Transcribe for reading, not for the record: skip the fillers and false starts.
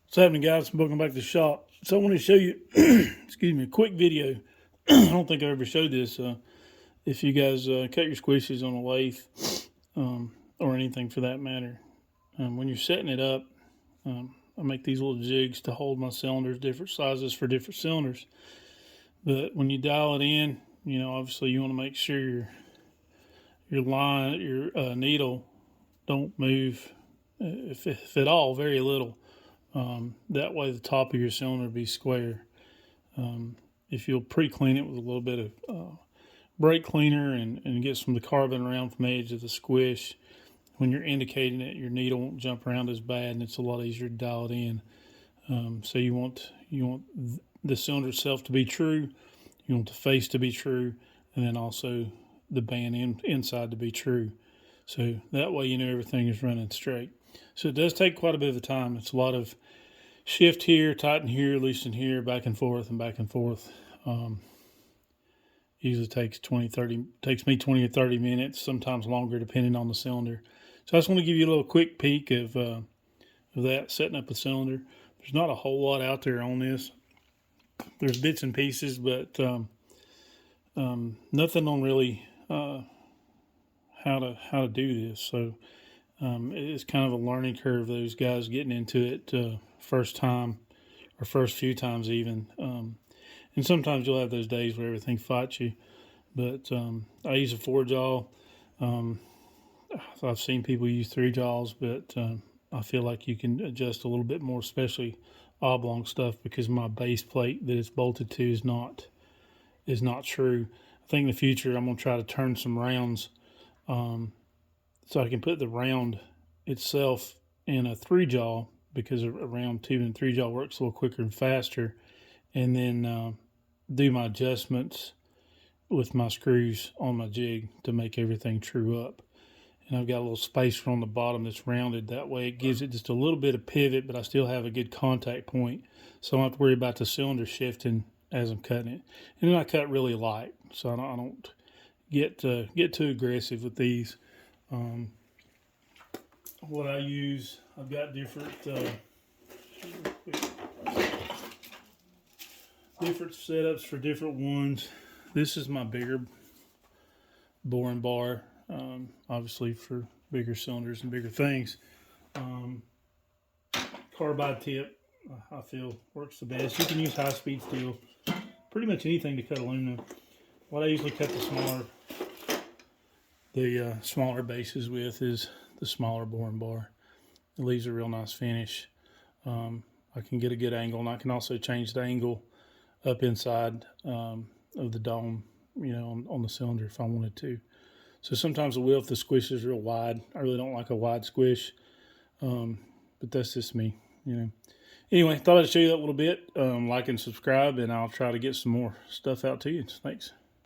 What's happening, guys? Welcome back to the shop. So I want to show you, excuse me, a quick video. I don't think I ever showed this. If you guys cut your squishes on a lathe, or anything for that matter, when you're setting it up, I make these little jigs to hold my cylinders, different sizes for different cylinders. But when you dial it in, obviously you want to make sure your needle don't move, if at all, very little. That way the top of your cylinder will be square. If you'll pre-clean it with a little bit of brake cleaner and get some of the carbon around from the edge of the squish, when you're indicating it, your needle won't jump around as bad, and it's a lot easier to dial it in. So you want the cylinder itself to be true, you want the face to be true, and then also the band inside to be true. So that way you know everything is running straight. So it does take quite a bit of time. It's a lot of shift here, tighten here, loosen here, back and forth and back and forth. Usually takes me 20 or 30 minutes, sometimes longer depending on the cylinder. So I just want to give you a little quick peek of that, setting up a cylinder. There's not a whole lot out there on this. There's bits and pieces, but nothing on really how to do this. So it's kind of a learning curve, those guys getting into it first time or first few times even. And sometimes you'll have those days where everything fights you. But I use a 4-jaw. I've seen people use 3 jaws, but I feel like you can adjust a little bit more, especially oblong stuff, because my base plate that it's bolted to is not true. I think in the future I'm going to try to turn some rounds, so I can put the round itself in a 3-jaw, because a round 2 and 3-jaw works a little quicker and faster, and then do my adjustments with my screws on my jig to make everything true up. And I've got a little spacer on the bottom that's rounded. That way it gives it just a little bit of pivot, but I still have a good contact point, so I don't have to worry about the cylinder shifting as I'm cutting it. And then I cut really light, so I don't get too aggressive with these. What I use, I've got different setups for different ones. This is my bigger boring bar, obviously for bigger cylinders and bigger things. Carbide tip, I feel works the best. You can use high-speed steel, pretty much anything to cut aluminum. What I usually cut the smaller bases with is the smaller boring bar. It leaves a real nice finish. I can get a good angle, and I can also change the angle up inside of the dome, on the cylinder if I wanted to. So sometimes I will if the squish is real wide. I really don't like a wide squish, but that's just me, Anyway, thought I'd show you that a little bit. Like and subscribe, and I'll try to get some more stuff out to you. Thanks.